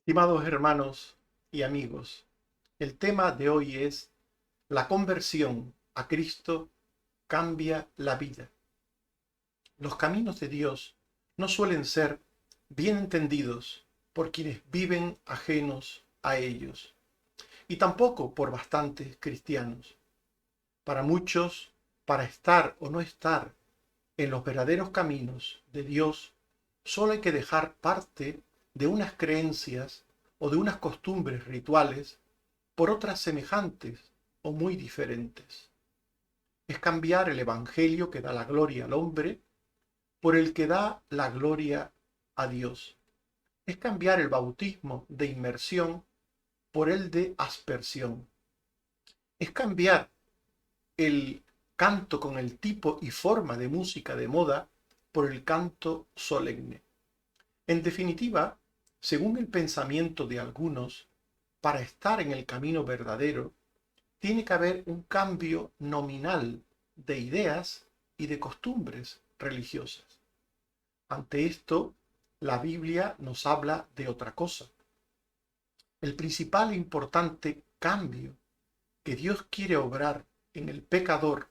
Estimados hermanos y amigos, el tema de hoy es la conversión a Cristo cambia la vida. Los caminos de Dios no suelen ser bien entendidos por quienes viven ajenos a ellos y tampoco por bastantes cristianos. Para muchos, para estar o no estar en los verdaderos caminos de Dios, solo hay que dejar parte de unas creencias o de unas costumbres rituales por otras semejantes o muy diferentes. Es cambiar el evangelio que da la gloria al hombre por el que da la gloria a Dios. Es cambiar el bautismo de inmersión por el de aspersión. Es cambiar el canto con el tipo y forma de música de moda por el canto solemne. En definitiva, según el pensamiento de algunos, para estar en el camino verdadero, tiene que haber un cambio nominal de ideas y de costumbres religiosas. Ante esto, la Biblia nos habla de otra cosa. El principal e importante cambio que Dios quiere obrar en el pecador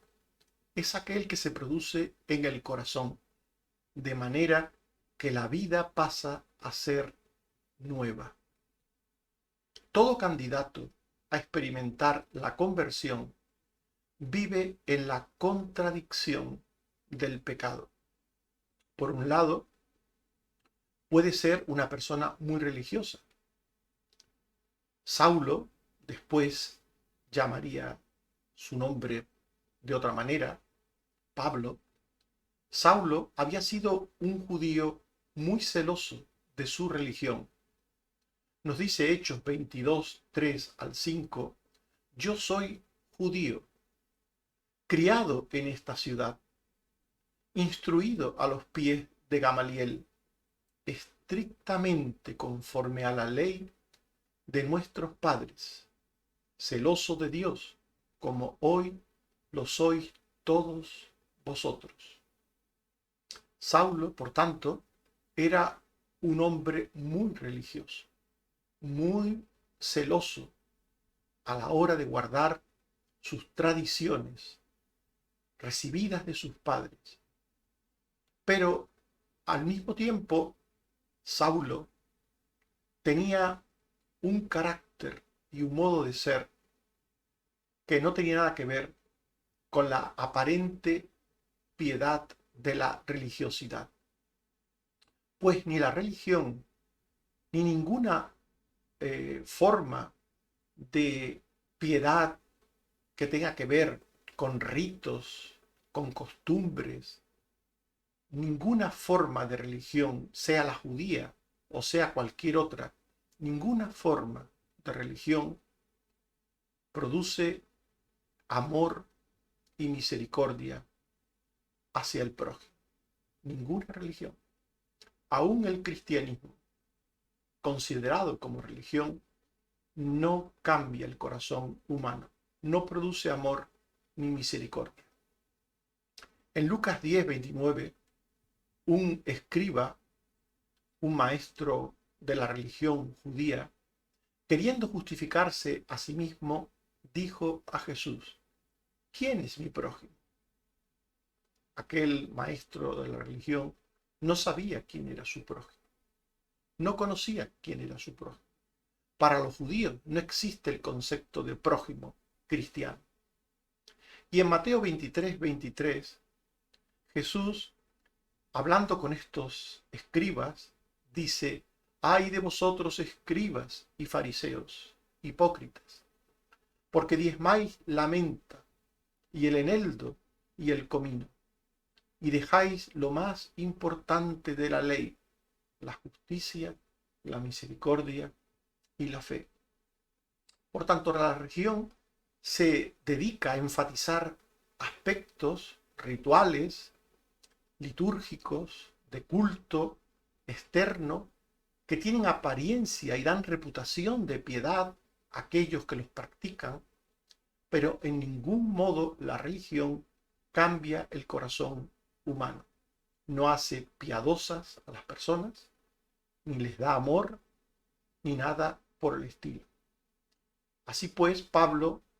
es aquel que se produce en el corazón, de manera que la vida pasa a ser nueva. Todo candidato a experimentar la conversión vive en la contradicción del pecado. Por un lado, puede ser una persona muy religiosa. Saulo, después llamaría su nombre de otra manera, Pablo. Saulo había sido un judío muy celoso de su religión. Nos dice Hechos 22, 3 al 5, yo soy judío, criado en esta ciudad, instruido a los pies de Gamaliel, estrictamente conforme a la ley de nuestros padres, celoso de Dios, como hoy lo sois todos vosotros. Saulo, por tanto, era un hombre muy religioso, muy celoso a la hora de guardar sus tradiciones recibidas de sus padres. Pero al mismo tiempo, Saulo tenía un carácter y un modo de ser que no tenía nada que ver con la aparente piedad de la religiosidad. Pues ni la religión ni ninguna forma de piedad que tenga que ver con ritos, con costumbres, ninguna forma de religión, sea la judía o sea cualquier otra, ninguna forma de religión produce amor y misericordia hacia el prójimo. Ninguna religión. Aún el cristianismo, considerado como religión, no cambia el corazón humano, no produce amor ni misericordia. En Lucas 10:29, un escriba, un maestro de la religión judía, queriendo justificarse a sí mismo, dijo a Jesús, ¿quién es mi prójimo? Aquel maestro de la religión no sabía quién era su prójimo, no conocía quién era su prójimo. Para los judíos no existe el concepto de prójimo cristiano. Y en Mateo 23:23, Jesús, hablando con estos escribas, dice, ay de vosotros escribas y fariseos, hipócritas, porque diezmáis la menta y el eneldo y el comino, y dejáis lo más importante de la ley, la justicia, la misericordia y la fe. Por tanto, la religión se dedica a enfatizar aspectos rituales, litúrgicos, de culto externo, que tienen apariencia y dan reputación de piedad a aquellos que los practican, pero en ningún modo la religión cambia el corazón humano. No hace piadosas a las personas, ni les da amor, ni nada por el estilo. Así pues,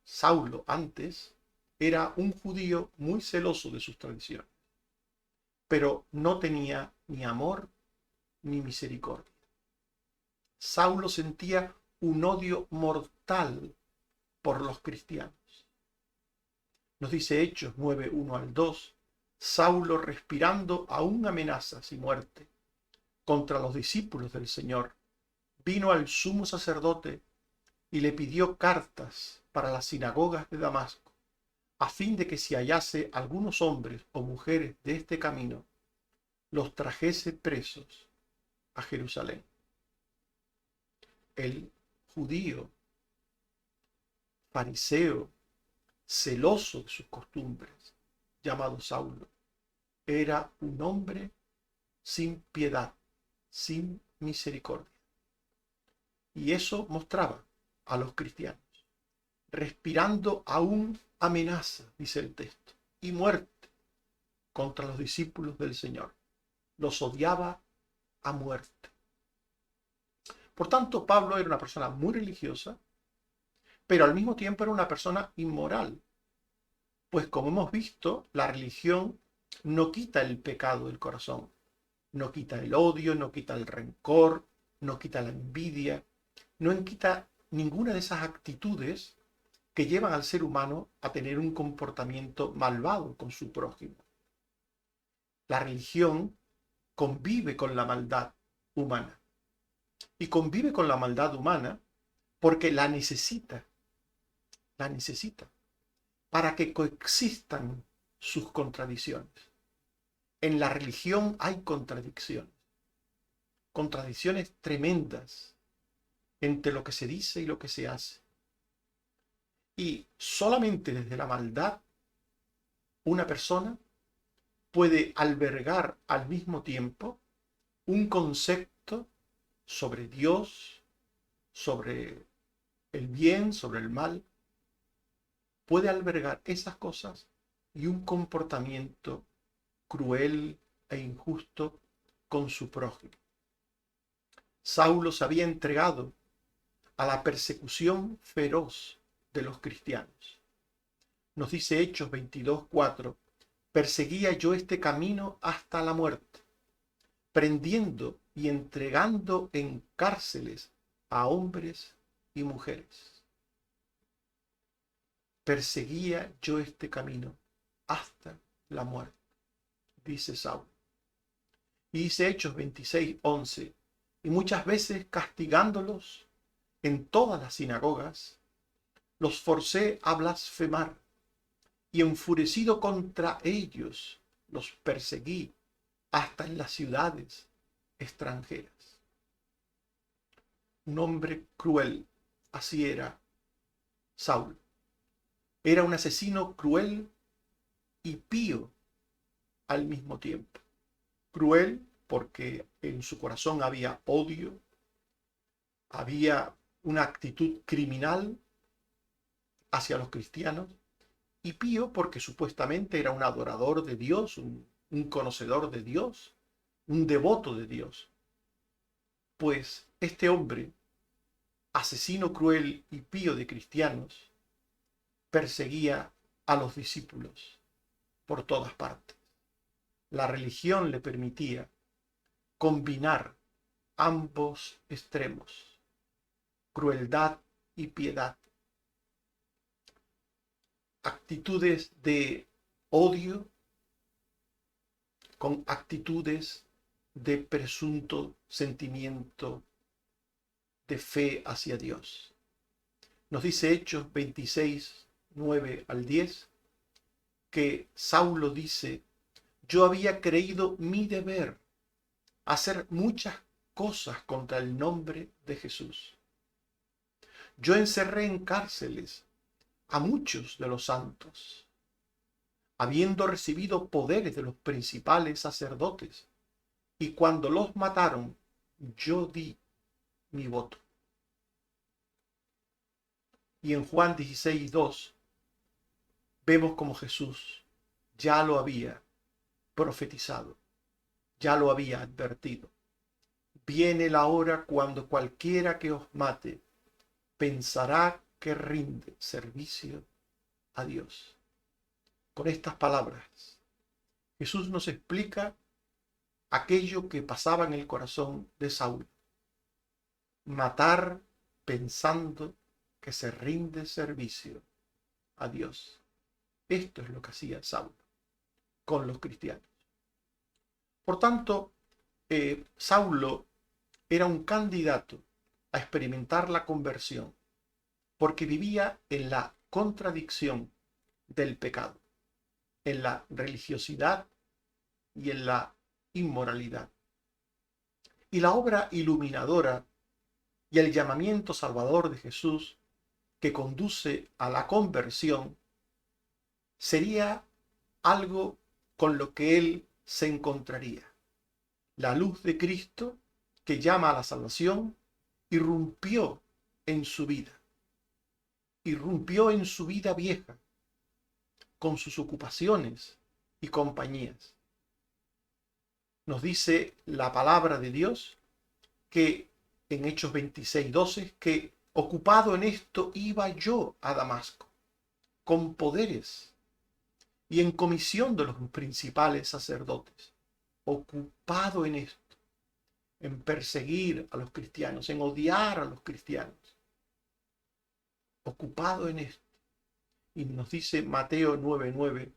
Saulo antes, era un judío muy celoso de sus tradiciones, pero no tenía ni amor ni misericordia. Saulo sentía un odio mortal por los cristianos. Nos dice Hechos 9:1-2, Saulo, respirando aún amenazas y muerte contra los discípulos del Señor, vino al sumo sacerdote y le pidió cartas para las sinagogas de Damasco, a fin de que si hallase algunos hombres o mujeres de este camino, los trajese presos a Jerusalén. El judío, fariseo, celoso de sus costumbres, llamado Saulo, era un hombre sin piedad, sin misericordia. Y eso mostraba a los cristianos, respirando aún amenaza, dice el texto, y muerte contra los discípulos del Señor. Los odiaba a muerte. Por tanto, Pablo era una persona muy religiosa, pero al mismo tiempo era una persona inmoral. Pues como hemos visto, la religión no quita el pecado del corazón, no quita el odio, no quita el rencor, no quita la envidia, no quita ninguna de esas actitudes que llevan al ser humano a tener un comportamiento malvado con su prójimo. La religión convive con la maldad humana. Y convive con la maldad humana porque la necesita para que coexistan sus contradicciones. En la religión hay contradicciones tremendas entre lo que se dice y lo que se hace. Y solamente desde la maldad una persona puede albergar al mismo tiempo un concepto sobre Dios, sobre el bien, sobre el mal. Puede albergar esas cosas y un comportamiento cruel e injusto con su prójimo. Saulo se había entregado a la persecución feroz de los cristianos. Nos dice Hechos 22:4, perseguía yo este camino hasta la muerte, prendiendo y entregando en cárceles a hombres y mujeres. Perseguía yo este camino hasta la muerte, dice Saulo. Y dice Hechos 26:11, y muchas veces castigándolos en todas las sinagogas, los forcé a blasfemar, y enfurecido contra ellos, los perseguí hasta en las ciudades extranjeras. Un hombre cruel, así era Saulo. Era un asesino cruel y pío al mismo tiempo. Cruel porque en su corazón había odio, había una actitud criminal hacia los cristianos, y pío porque supuestamente era un adorador de Dios, un conocedor de Dios, un devoto de Dios. Pues este hombre, asesino cruel y pío de cristianos, perseguía a los discípulos por todas partes. La religión le permitía combinar ambos extremos, crueldad y piedad, actitudes de odio con actitudes de presunto sentimiento de fe hacia Dios. Nos dice Hechos 26:9-10, que Saulo dice, yo había creído mi deber hacer muchas cosas contra el nombre de Jesús. Yo encerré en cárceles a muchos de los santos, habiendo recibido poderes de los principales sacerdotes, y cuando los mataron, yo di mi voto. Y en Juan 16:2 vemos como Jesús ya lo había profetizado, ya lo había advertido. Viene la hora cuando cualquiera que os mate pensará que rinde servicio a Dios. Con estas palabras, Jesús nos explica aquello que pasaba en el corazón de Saúl. Matar pensando que se rinde servicio a Dios. Esto es lo que hacía Saúl con los cristianos. Por tanto, Saulo era un candidato a experimentar la conversión porque vivía en la contradicción del pecado, en la religiosidad y en la inmoralidad. Y la obra iluminadora y el llamamiento salvador de Jesús que conduce a la conversión sería algo con lo que él se encontraría. La luz de Cristo que llama a la salvación irrumpió en su vida. Irrumpió en su vida vieja, con sus ocupaciones y compañías. Nos dice la palabra de Dios que en Hechos 26:12, que ocupado en esto iba yo a Damasco, con poderes y en comisión de los principales sacerdotes, ocupado en esto, en perseguir a los cristianos, en odiar a los cristianos, ocupado en esto. Y nos dice Mateo 9:9,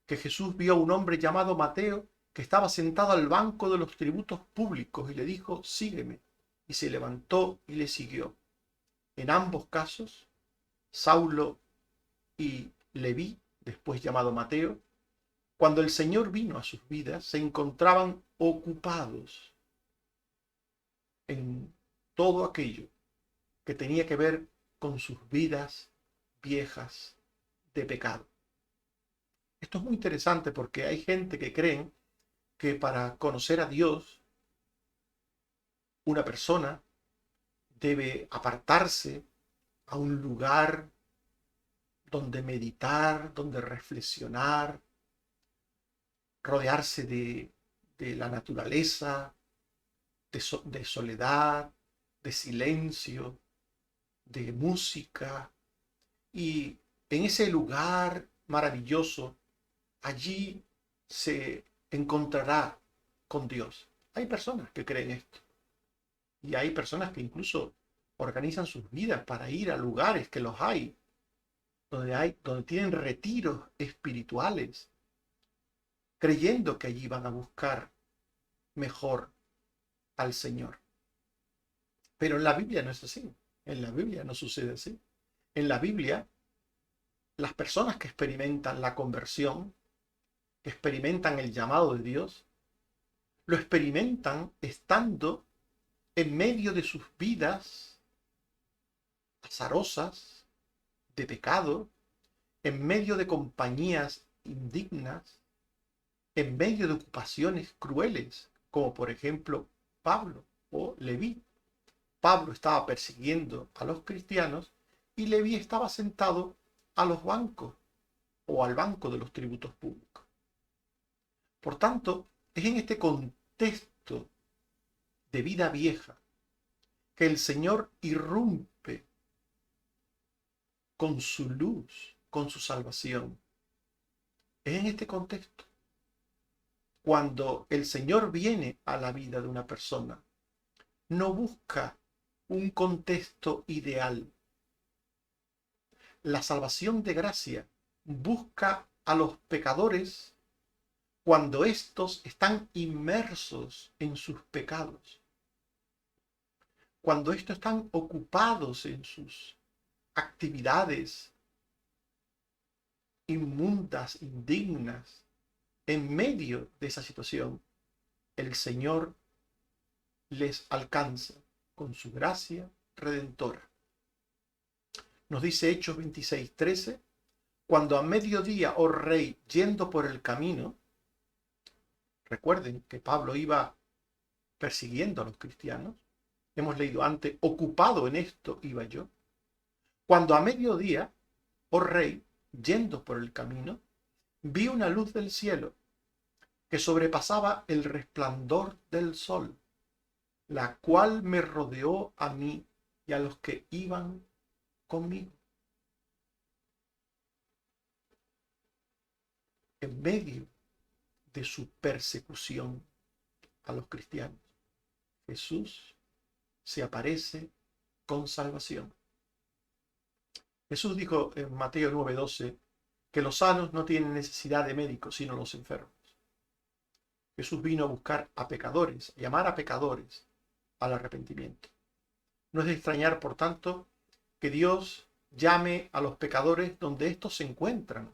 que Jesús vio a un hombre llamado Mateo que estaba sentado al banco de los tributos públicos y le dijo, sígueme. Y se levantó y le siguió. En ambos casos, Saulo y Leví, después llamado Mateo, cuando el Señor vino a sus vidas, se encontraban ocupados en todo aquello que tenía que ver con sus vidas viejas de pecado. Esto es muy interesante porque hay gente que cree que para conocer a Dios, una persona debe apartarse a un lugar donde meditar, donde reflexionar, rodearse de la naturaleza, de soledad, de silencio, de música. Y en ese lugar maravilloso, allí se encontrará con Dios. Hay personas que creen esto. Y hay personas que incluso organizan sus vidas para ir a lugares que los hay, donde tienen retiros espirituales, creyendo que allí van a buscar mejor al Señor. Pero en la Biblia no es así. En la Biblia no sucede así. En la Biblia, las personas que experimentan la conversión, que experimentan el llamado de Dios, lo experimentan estando en medio de sus vidas azarosas, de pecado, en medio de compañías indignas, en medio de ocupaciones crueles, como por ejemplo Pablo o Leví. Pablo estaba persiguiendo a los cristianos y Leví estaba sentado a los bancos o al banco de los tributos públicos. Por tanto, es en este contexto de vida vieja que el Señor irrumpe con su luz, con su salvación. Es en este contexto cuando el Señor viene a la vida de una persona. No busca un contexto ideal. La salvación de gracia busca a los pecadores cuando éstos están inmersos en sus pecados, cuando éstos están ocupados en sus actividades inmundas, indignas. En medio de esa situación, el Señor les alcanza con su gracia redentora. Nos dice Hechos 26:13, cuando a mediodía, oh rey, yendo por el camino, recuerden que Pablo iba persiguiendo a los cristianos, hemos leído antes, ocupado en esto iba yo, cuando a mediodía, oh rey, yendo por el camino, vi una luz del cielo que sobrepasaba el resplandor del sol la cual me rodeó a mí y a los que iban conmigo. En medio de su persecución a los cristianos, Jesús se aparece con salvación. Jesús dijo en Mateo 9:12 que los sanos no tienen necesidad de médicos, sino los enfermos. Jesús vino a buscar a pecadores, a llamar a pecadores al arrepentimiento. No es de extrañar, por tanto, que Dios llame a los pecadores donde éstos se encuentran.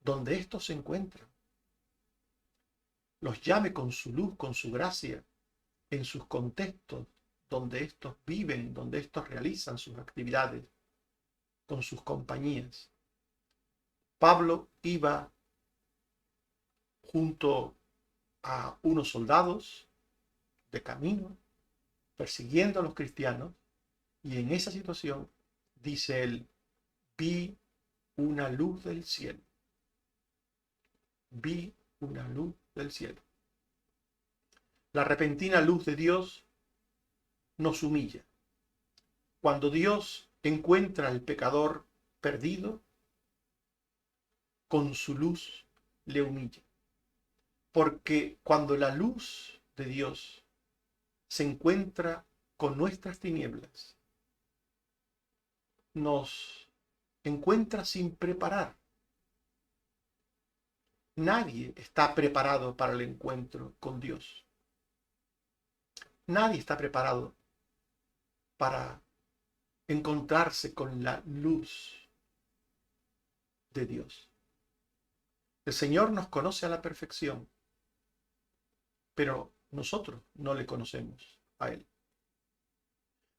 Donde éstos se encuentran. Los llame con su luz, con su gracia, en sus contextos, donde éstos viven, donde éstos realizan sus actividades, con sus compañías. Pablo iba junto a unos soldados de camino, persiguiendo a los cristianos, y en esa situación, dice él, vi una luz del cielo. Vi una luz del cielo. La repentina luz de Dios nos humilla. Cuando Dios encuentra al pecador perdido, con su luz le humilla. Porque cuando la luz de Dios se encuentra con nuestras tinieblas, nos encuentra sin preparar. Nadie está preparado para el encuentro con Dios. Nadie está preparado para encontrarse con la luz de Dios. El Señor nos conoce a la perfección, pero nosotros no le conocemos a Él.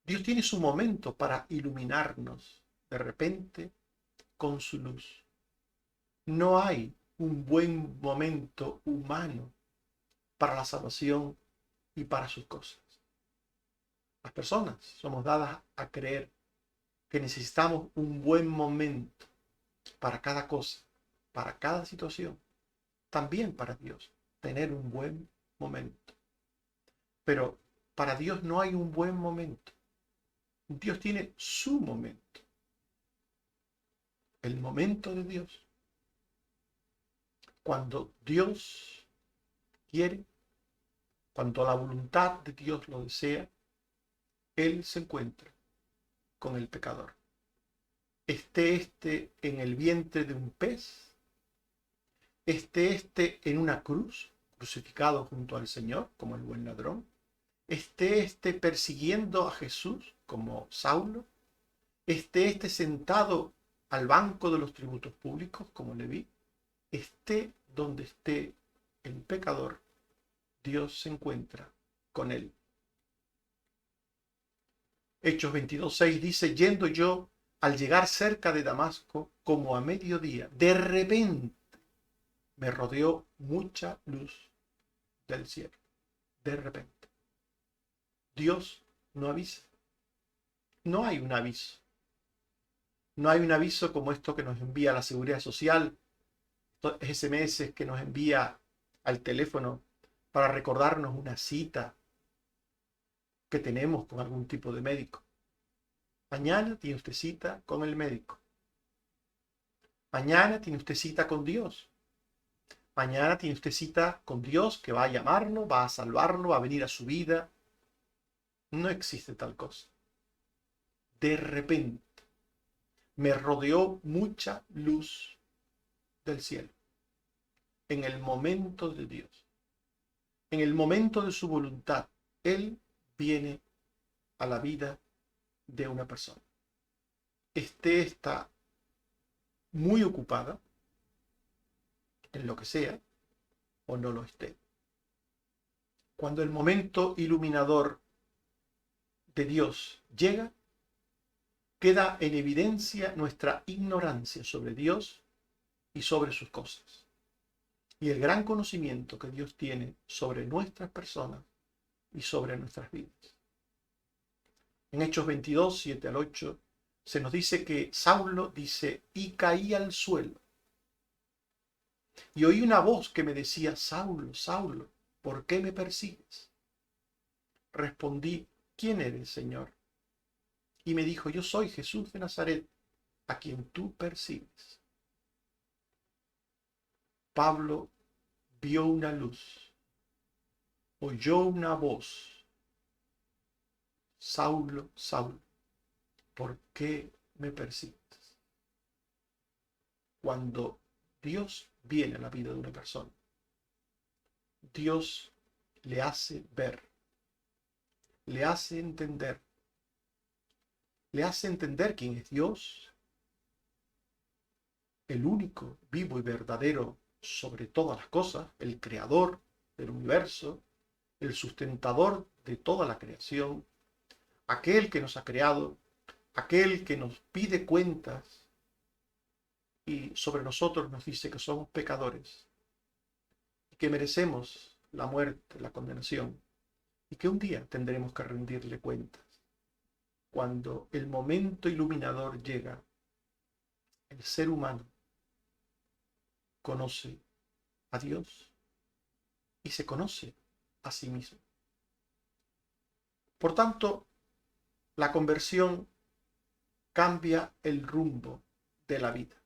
Dios tiene su momento para iluminarnos de repente con su luz. No hay un buen momento humano para la salvación y para sus cosas. Las personas somos dadas a creer que necesitamos un buen momento para cada cosa, para cada situación. También para Dios, tener un buen momento. Pero para Dios no hay un buen momento. Dios tiene su momento. El momento de Dios. Cuando Dios quiere, cuando la voluntad de Dios lo desea, Él se encuentra con el pecador. Esté este en el vientre de un pez, esté este en una cruz, crucificado junto al Señor, como el buen ladrón, esté este persiguiendo a Jesús, como Saulo, esté este sentado al banco de los tributos públicos, como Leví, esté donde esté el pecador, Dios se encuentra con él. Hechos 22:6 dice, yendo yo al llegar cerca de Damasco, como a mediodía, de repente me rodeó mucha luz del cielo. De repente. Dios no avisa. No hay un aviso. No hay un aviso como esto que nos envía la Seguridad Social, SMS que nos envía al teléfono para recordarnos una cita que tenemos con algún tipo de médico. Mañana tiene usted cita con el médico. Mañana tiene usted cita con Dios. Mañana tiene usted cita con Dios que va a llamarlo, va a salvarlo, va a venir a su vida. No existe tal cosa. De repente me rodeó mucha luz del cielo. En el momento de Dios. En el momento de su voluntad. Él viene a la vida de una persona. Está muy ocupada en lo que sea o no lo esté. Cuando el momento iluminador de Dios llega, queda en evidencia nuestra ignorancia sobre Dios y sobre sus cosas. Y el gran conocimiento que Dios tiene sobre nuestras personas y sobre nuestras vidas. En Hechos 22, 7 al 8, se nos dice que Saulo dice, y caí al suelo. Y oí una voz que me decía, Saulo, Saulo, ¿por qué me persigues? respondí, ¿quién eres, Señor? Y me dijo, yo soy Jesús de Nazaret, a quien tú persigues. Pablo vio una luz, oyó una voz. Saulo, Saulo, ¿por qué me persigues? Cuando Dios viene a la vida de una persona, Dios le hace ver, le hace entender quién es Dios, el único, vivo y verdadero sobre todas las cosas, el creador del universo, el sustentador de toda la creación, aquel que nos ha creado, aquel que nos pide cuentas y sobre nosotros nos dice que somos pecadores y que merecemos la muerte, la condenación y que un día tendremos que rendirle cuentas. Cuando el momento iluminador llega, el ser humano conoce a Dios y se conoce a sí mismo. Por tanto, la conversión cambia el rumbo de la vida.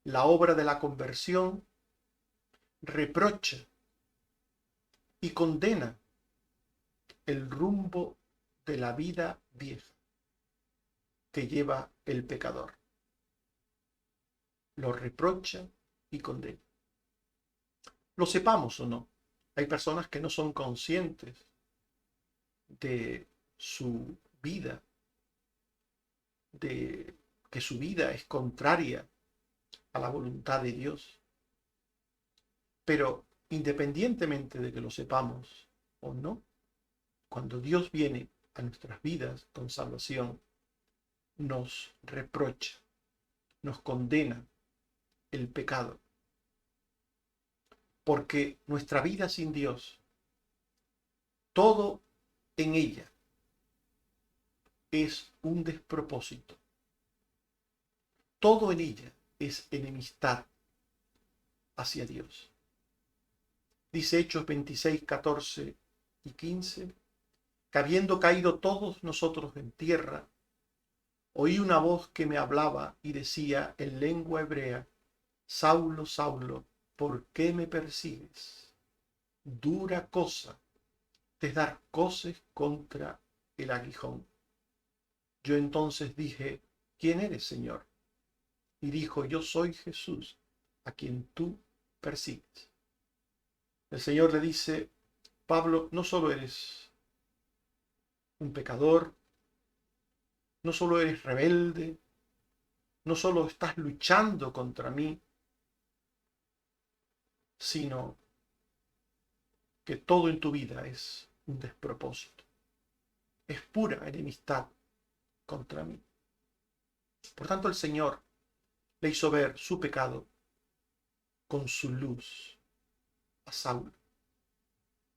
La obra de la conversión reprocha y condena el rumbo de la vida vieja que lleva el pecador. Lo reprocha y condena. Lo sepamos o no, hay personas que no son conscientes de su vida, de que su vida es contraria a la voluntad de Dios. Pero independientemente de que lo sepamos o no, cuando Dios viene a nuestras vidas con salvación, nos reprocha, nos condena el pecado. Porque nuestra vida sin Dios, todo en ella es un despropósito. Todo en ella es enemistad hacia Dios. Dice Hechos 26, 14 y 15, que habiendo caído todos nosotros en tierra, oí una voz que me hablaba y decía en lengua hebrea, Saulo, Saulo, ¿por qué me persigues? Dura cosa te dar coces contra el aguijón. Yo entonces dije, ¿quién eres, Señor? Y dijo, yo soy Jesús, a quien tú persigues. El Señor le dice, Pablo, no solo eres un pecador, no solo eres rebelde, no solo estás luchando contra mí, sino que todo en tu vida es un despropósito. Es pura enemistad contra mí. Por tanto, el Señor le hizo ver su pecado con su luz a Saulo.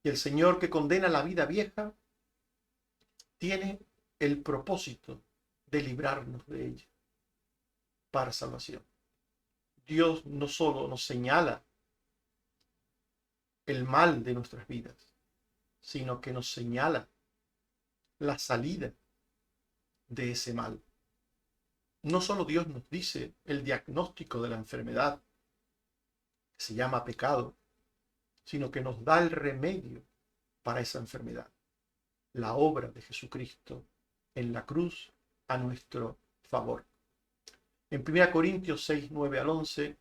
Y el Señor que condena la vida vieja tiene el propósito de librarnos de ella para salvación. Dios no solo nos señala el mal de nuestras vidas, sino que nos señala la salida de ese mal. No solo Dios nos dice el diagnóstico de la enfermedad, que se llama pecado, sino que nos da el remedio para esa enfermedad. La obra de Jesucristo en la cruz a nuestro favor. En 1 Corintios 6, 9 al 11,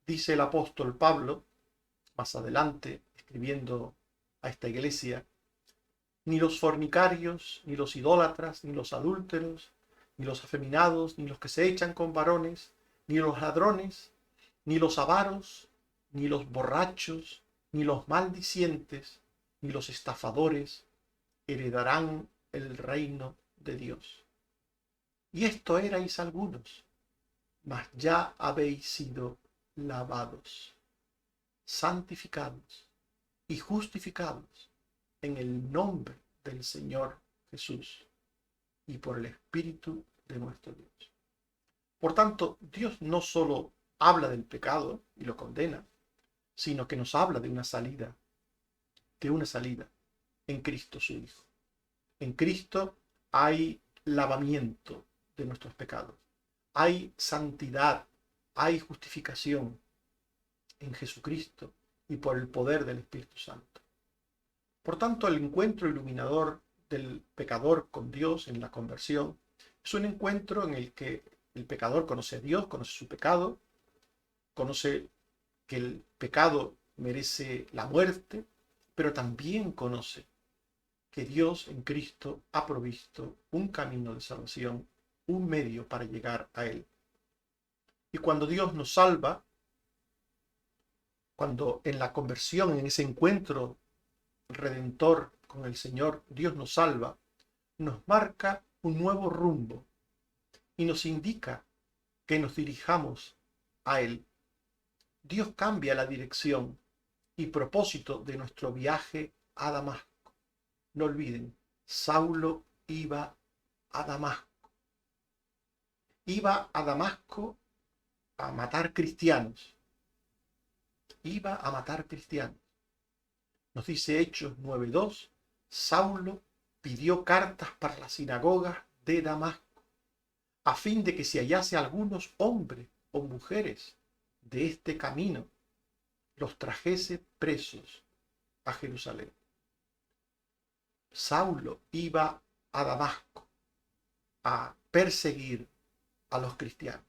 dice el apóstol Pablo, más adelante, escribiendo a esta iglesia, ni los fornicarios, ni los idólatras, ni los adúlteros, ni los afeminados, ni los que se echan con varones, ni los ladrones, ni los avaros, ni los borrachos, ni los maldicientes, ni los estafadores heredarán el reino de Dios. Y esto erais algunos, mas ya habéis sido lavados, santificados y justificados en el nombre del Señor Jesús y por el Espíritu de nuestro Dios. Por tanto, Dios no solo habla del pecado y lo condena, sino que nos habla de una salida, en Cristo su Hijo. En Cristo hay lavamiento de nuestros pecados, hay santidad, hay justificación en Jesucristo y por el poder del Espíritu Santo. Por tanto, el encuentro iluminador del pecador con Dios en la conversión es un encuentro en el que el pecador conoce a Dios, conoce su pecado, conoce que el pecado merece la muerte, pero también conoce que Dios en Cristo ha provisto un camino de salvación, un medio para llegar a Él. Y cuando Dios nos salva, cuando en la conversión, en ese encuentro redentor con el Señor, Dios nos salva, nos marca un nuevo rumbo y nos indica que nos dirijamos a Él. Dios cambia la dirección y propósito de nuestro viaje a Damasco. No olviden, Saulo iba a Damasco. Iba a Damasco a matar cristianos. Iba a matar cristianos. Nos dice Hechos 9:2, Saulo pidió cartas para las sinagogas de Damasco, a fin de que se hallase algunos hombres o mujeres de este camino, los trajese presos a Jerusalén. Saulo iba a Damasco a perseguir a los cristianos,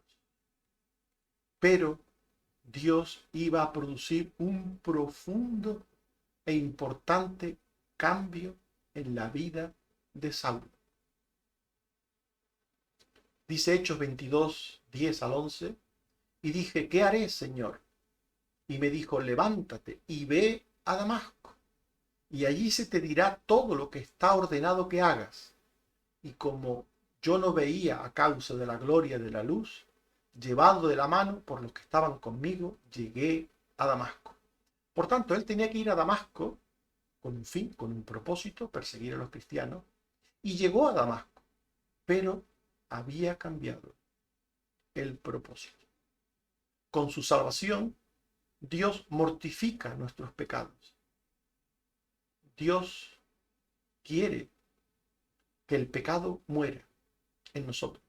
pero Dios iba a producir un profundo e importante cambio en la vida de Saulo. Dice Hechos 22, 10 al 11, y dije, ¿qué haré, Señor? Y me dijo, levántate y ve a Damasco, y allí se te dirá todo lo que está ordenado que hagas. Y como yo no veía a causa de la gloria de la luz, llevado de la mano por los que estaban conmigo, llegué a Damasco. Por tanto, él tenía que ir a Damasco con un fin, con un propósito, perseguir a los cristianos, y llegó a Damasco, pero había cambiado el propósito. Con su salvación, Dios mortifica nuestros pecados. Dios quiere que el pecado muera en nosotros,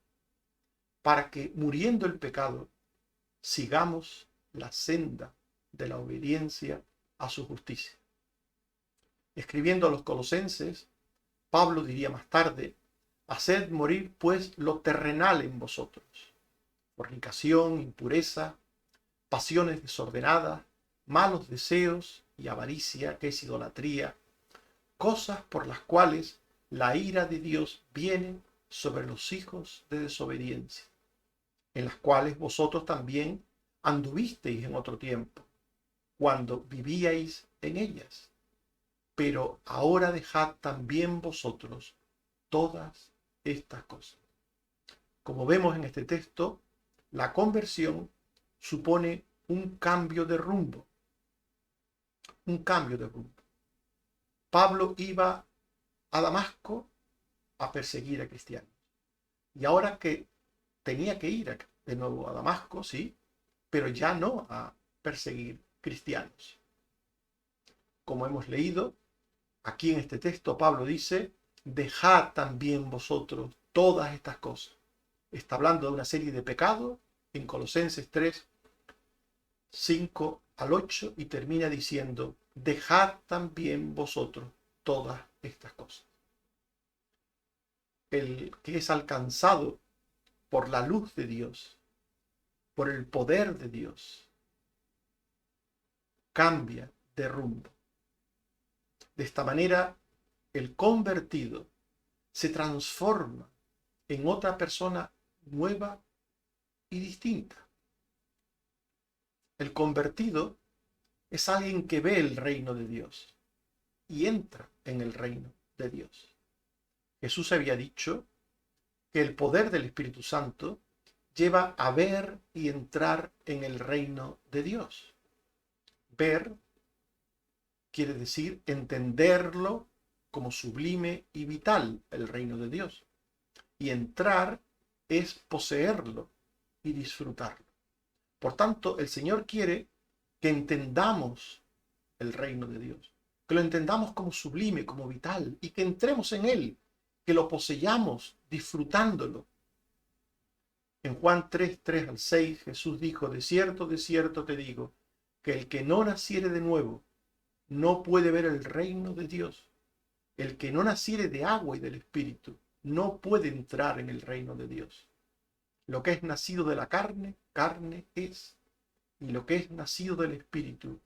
para que muriendo el pecado, sigamos la senda de la obediencia a su justicia. Escribiendo a los colosenses, Pablo diría más tarde, haced morir pues lo terrenal en vosotros, fornicación, impureza, pasiones desordenadas, malos deseos y avaricia, que es idolatría, cosas por las cuales la ira de Dios viene sobre los hijos de desobediencia, en las cuales vosotros también anduvisteis en otro tiempo, cuando vivíais en ellas. Pero ahora dejad también vosotros todas estas cosas. Como vemos en este texto, la conversión supone un cambio de rumbo. Un cambio de rumbo. Pablo iba a Damasco a perseguir a cristianos. Y ahora que tenía que ir de nuevo a Damasco, sí, pero ya no a perseguir cristianos. Como hemos leído, aquí en este texto Pablo dice, dejad también vosotros todas estas cosas. Está hablando de una serie de pecados en Colosenses 3, 5 al 8 y termina diciendo, dejad también vosotros todas estas cosas. El que es alcanzado por la luz de Dios, por el poder de Dios, cambia de rumbo. De esta manera, el convertido se transforma en otra persona nueva y distinta. El convertido es alguien que ve el reino de Dios y entra en el reino de Dios. Jesús había dicho que el poder del Espíritu Santo lleva a ver y entrar en el reino de Dios. Ver quiere decir entenderlo como sublime y vital, el reino de Dios. Y entrar es poseerlo y disfrutarlo. Por tanto, el Señor quiere que entendamos el reino de Dios, que lo entendamos como sublime, como vital, y que entremos en él, que lo poseyamos disfrutándolo. En Juan 3, 3 al 6, Jesús dijo, de cierto te digo, que el que no naciere de nuevo no puede ver el reino de Dios. El que no naciere de agua y del Espíritu no puede entrar en el reino de Dios. Lo que es nacido de la carne, carne es, y lo que es nacido del Espíritu,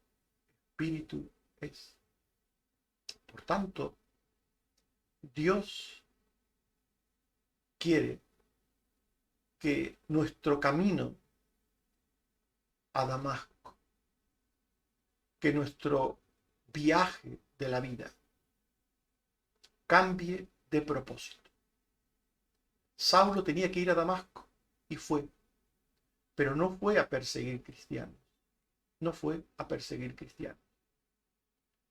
Espíritu es. Por tanto, Dios quiere que nuestro camino a Damasco, que nuestro viaje de la vida cambie de propósito. Saulo tenía que ir a Damasco y fue, pero no fue a perseguir cristianos, no fue a perseguir cristianos.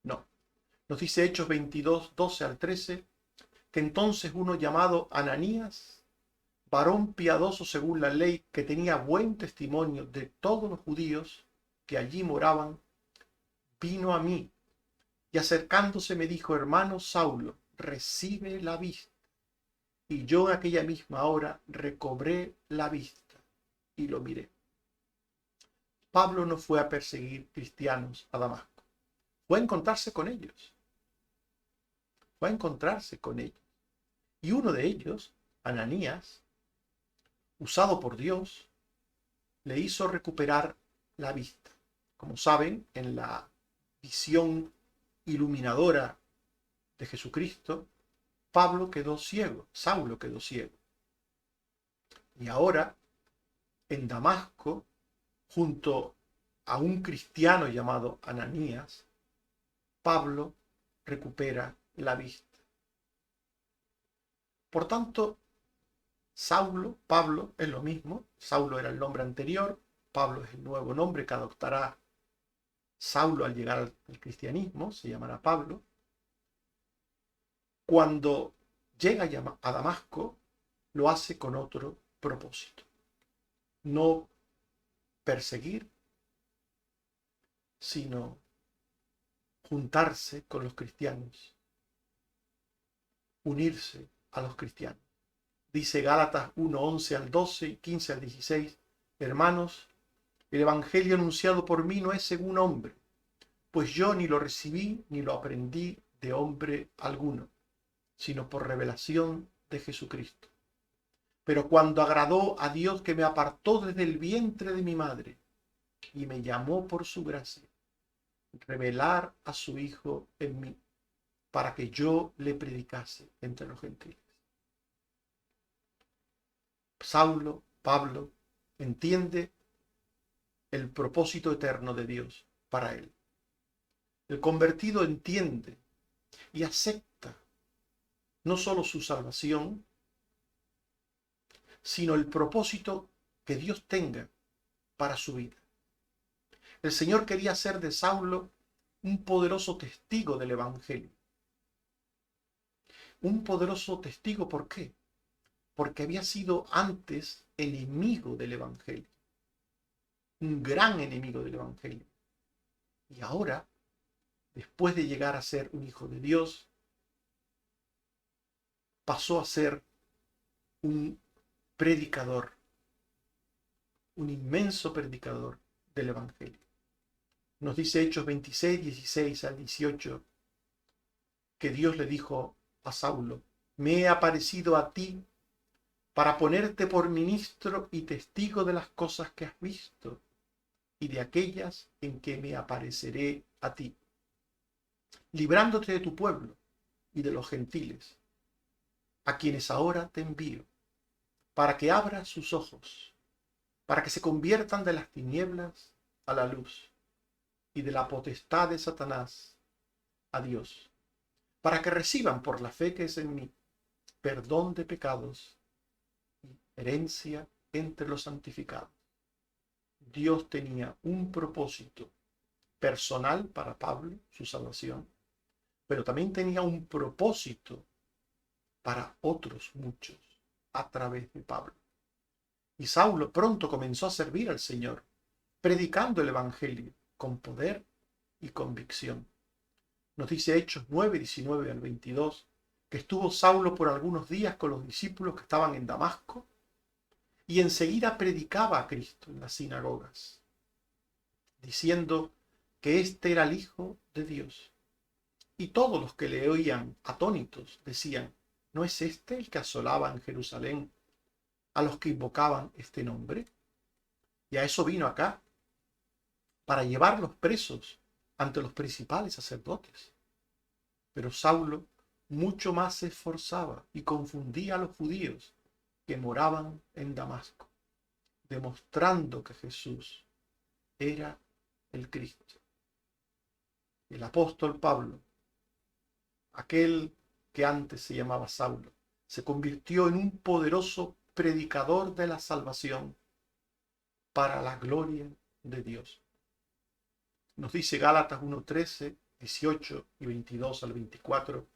No. Nos dice Hechos 22, 12 al 13, que entonces uno llamado Ananías, varón piadoso según la ley, que tenía buen testimonio de todos los judíos que allí moraban, vino a mí y acercándose me dijo, hermano Saulo, recibe la vista. Y yo en aquella misma hora recobré la vista y lo miré. Pablo no fue a perseguir cristianos a Damasco, fue a encontrarse con ellos. Fue a encontrarse con ellos. Y uno de ellos, Ananías, usado por Dios, le hizo recuperar la vista. Como saben, en la visión iluminadora de Jesucristo, Pablo quedó ciego, Saulo quedó ciego. Y ahora, en Damasco, junto a un cristiano llamado Ananías, Pablo recupera la vista. Por tanto, Pablo es lo mismo. Saulo era el nombre anterior, Pablo es el nuevo nombre que adoptará Saulo al llegar al cristianismo, se llamará Pablo. Cuando llega a Damasco, lo hace con otro propósito. No perseguir, sino juntarse con los cristianos, unirse a los cristianos. Dice Gálatas 1, 11 al 12, 15 al 16, hermanos, el evangelio anunciado por mí no es según hombre, pues yo ni lo recibí ni lo aprendí de hombre alguno, sino por revelación de Jesucristo. Pero cuando agradó a Dios que me apartó desde el vientre de mi madre y me llamó por su gracia, revelar a su Hijo en mí, para que yo le predicase entre los gentiles. Pablo, entiende el propósito eterno de Dios para él. El convertido entiende y acepta no solo su salvación, sino el propósito que Dios tenga para su vida. El Señor quería hacer de Saulo un poderoso testigo del Evangelio. Un poderoso testigo, ¿por qué? Porque había sido antes enemigo del Evangelio. Un gran enemigo del Evangelio. Y ahora, después de llegar a ser un hijo de Dios, pasó a ser un predicador, un inmenso predicador del Evangelio. Nos dice Hechos 26, 16 al 18, que Dios le dijo a Saulo, me he aparecido a ti para ponerte por ministro y testigo de las cosas que has visto y de aquellas en que me apareceré a ti, librándote de tu pueblo y de los gentiles, a quienes ahora te envío, para que abras sus ojos, para que se conviertan de las tinieblas a la luz y de la potestad de Satanás a Dios, para que reciban por la fe que es en mí perdón de pecados y herencia entre los santificados. Dios tenía un propósito personal para Pablo, su salvación, pero también tenía un propósito para otros muchos a través de Pablo. Y Saulo pronto comenzó a servir al Señor, predicando el Evangelio con poder y convicción. Nos dice Hechos 9, 19 al 22, que estuvo Saulo por algunos días con los discípulos que estaban en Damasco y enseguida predicaba a Cristo en las sinagogas, diciendo que éste era el Hijo de Dios. Y todos los que le oían atónitos decían, ¿no es este el que asolaba en Jerusalén a los que invocaban este nombre? Y a eso vino acá, para llevarlos presos ante los principales sacerdotes. Pero Saulo mucho más se esforzaba y confundía a los judíos que moraban en Damasco, demostrando que Jesús era el Cristo. El apóstol Pablo, aquel que antes se llamaba Saulo, se convirtió en un poderoso predicador de la salvación para la gloria de Dios. Nos dice Gálatas 1:13, 18 y 22 al 24,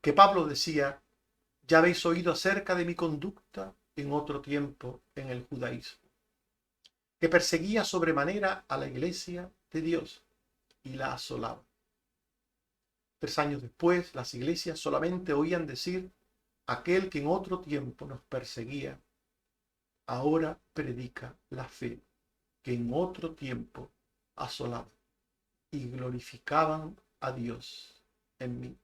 que Pablo decía, ya habéis oído acerca de mi conducta en otro tiempo en el judaísmo, que perseguía sobremanera a la iglesia de Dios y la asolaba. 3 años después, las iglesias solamente oían decir, aquel que en otro tiempo nos perseguía, ahora predica la fe que en otro tiempo asolaba, y glorificaban a Dios en mí.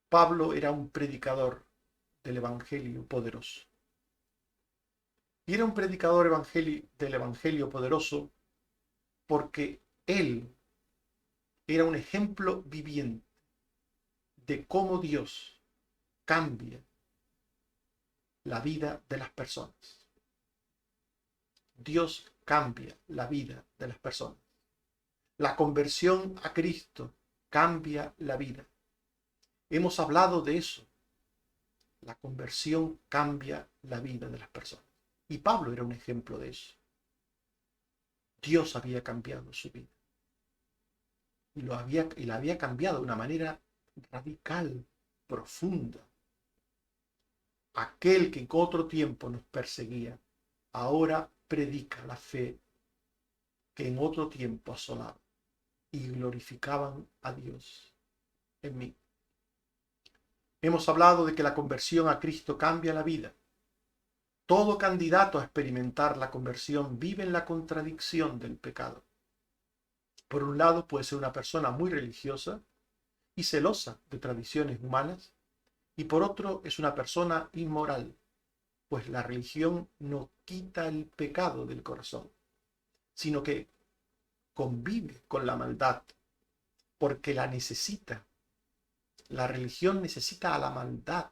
Pablo era un predicador del Evangelio poderoso. Y era un predicador del Evangelio poderoso porque él era un ejemplo viviente de cómo Dios cambia la vida de las personas. Dios cambia la vida de las personas. La conversión a Cristo cambia la vida. Hemos hablado de eso. La conversión cambia la vida de las personas. Y Pablo era un ejemplo de eso. Dios había cambiado su vida. Y la había cambiado de una manera radical, profunda. Aquel que en otro tiempo nos perseguía, ahora predica la fe que en otro tiempo asolaba, y glorificaban a Dios en mí. Hemos hablado de que la conversión a Cristo cambia la vida. Todo candidato a experimentar la conversión vive en la contradicción del pecado. Por un lado, puede ser una persona muy religiosa y celosa de tradiciones humanas, y por otro, es una persona inmoral, pues la religión no quita el pecado del corazón, sino que convive con la maldad, porque la necesita. La religión necesita a la maldad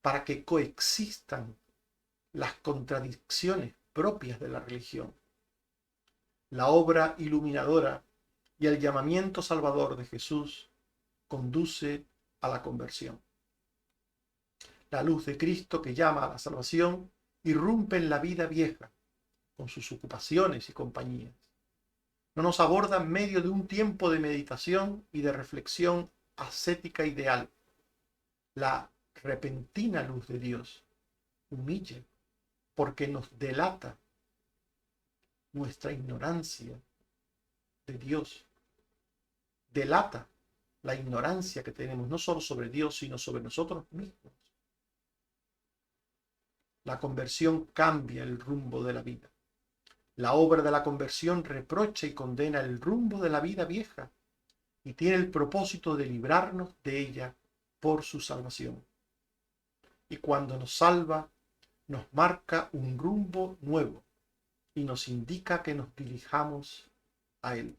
para que coexistan las contradicciones propias de la religión. La obra iluminadora y el llamamiento salvador de Jesús conduce a la conversión. La luz de Cristo que llama a la salvación irrumpe en la vida vieja, con sus ocupaciones y compañías. No nos aborda en medio de un tiempo de meditación y de reflexión ascética ideal. La repentina luz de Dios humilla porque nos delata nuestra ignorancia de Dios. Delata la ignorancia que tenemos no solo sobre Dios, sino sobre nosotros mismos. La conversión cambia el rumbo de la vida. La obra de la conversión reprocha y condena el rumbo de la vida vieja y tiene el propósito de librarnos de ella por su salvación. Y cuando nos salva, nos marca un rumbo nuevo y nos indica que nos dirijamos a Él.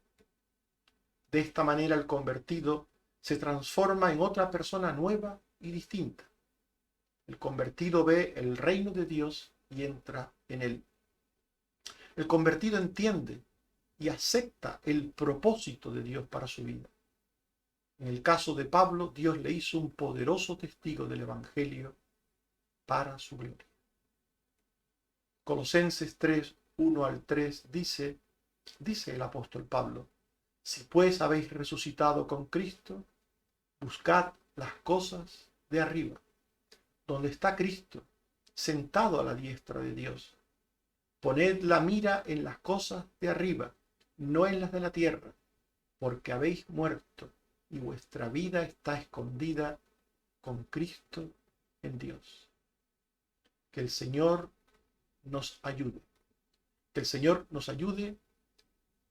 De esta manera el convertido se transforma en otra persona nueva y distinta. El convertido ve el reino de Dios y entra en él. El convertido entiende y acepta el propósito de Dios para su vida. En el caso de Pablo, Dios le hizo un poderoso testigo del Evangelio para su gloria. Colosenses 3, 1 al 3 dice el apóstol Pablo, si pues habéis resucitado con Cristo, buscad las cosas de arriba, donde está Cristo, sentado a la diestra de Dios. Poned la mira en las cosas de arriba, no en las de la tierra, porque habéis muerto y vuestra vida está escondida con Cristo en Dios. Que el Señor nos ayude. Que el Señor nos ayude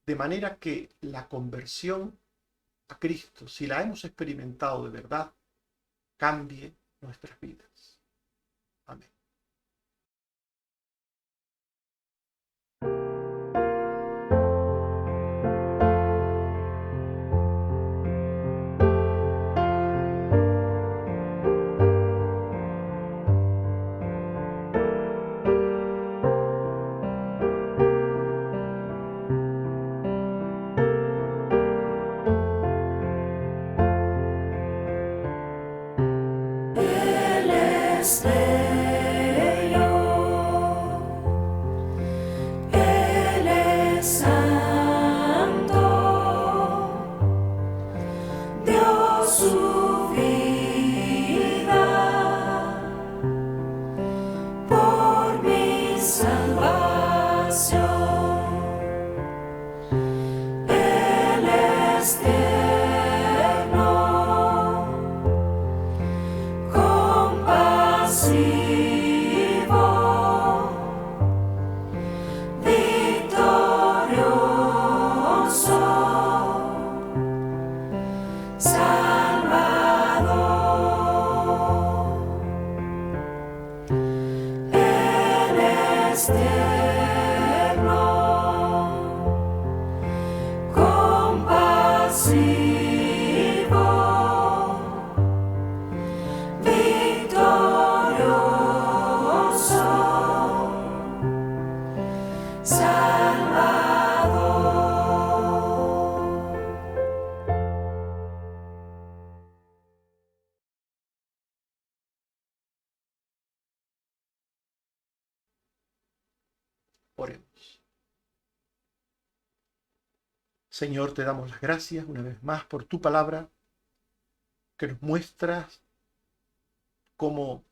de manera que la conversión a Cristo, si la hemos experimentado de verdad, cambie nuestras vidas. Amén. Él es bello, Él es santo, dio su vida por mi salvación. Él es tierno, compasivo, victorioso, Salvador. Él es tierno, compasivo, victorioso, Salvador. Oremos. Señor, te damos las gracias una vez más por tu palabra, que nos muestras cómo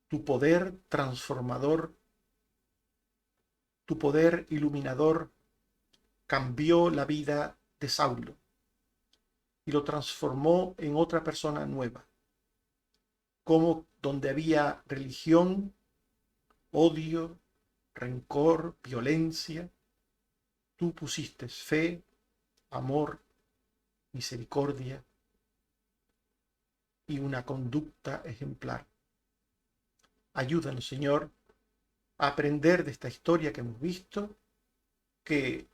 tu poder transformador, tu poder iluminador, cambió la vida de Saulo y lo transformó en otra persona nueva. Como donde había religión, odio, rencor, violencia, tú pusiste fe, amor, misericordia y una conducta ejemplar. Ayúdanos, Señor, a aprender de esta historia que hemos visto, que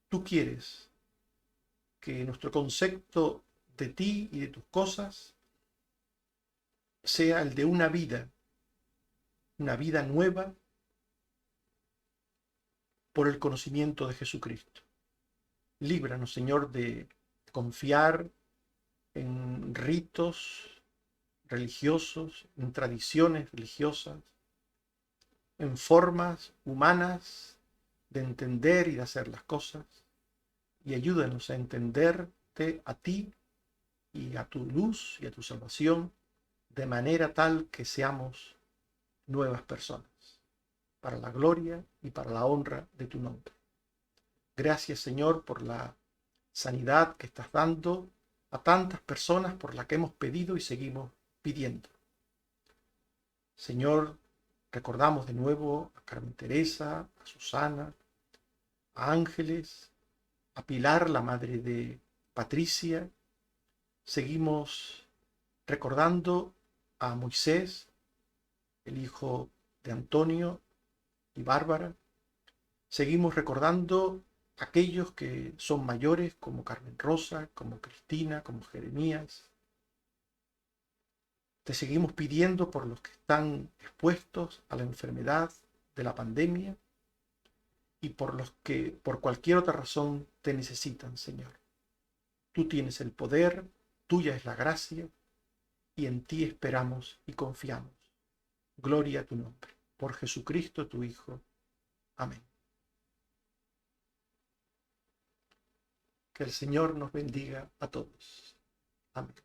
tú quieres que nuestro concepto de ti y de tus cosas sea el de una vida nueva por el conocimiento de Jesucristo. Líbranos, Señor, de confiar en ritos religiosos, en tradiciones religiosas, en formas humanas de entender y de hacer las cosas, y ayúdanos a entenderte a ti y a tu luz y a tu salvación de manera tal que seamos nuevas personas, para la gloria y para la honra de tu nombre. Gracias, Señor, por la sanidad que estás dando a tantas personas por las que hemos pedido y seguimos pidiendo. Señor, recordamos de nuevo a Carmen Teresa, a Susana, a Ángeles, a Pilar, la madre de Patricia. Seguimos recordando a Moisés, el hijo de Antonio y Bárbara. Seguimos recordando a aquellos que son mayores, como Carmen Rosa, como Cristina, como Jeremías. Te seguimos pidiendo por los que están expuestos a la enfermedad de la pandemia y por los que por cualquier otra razón te necesitan, Señor. Tú tienes el poder, tuya es la gracia, y en ti esperamos y confiamos. Gloria a tu nombre. Por Jesucristo, tu Hijo. Amén. Que el Señor nos bendiga a todos. Amén.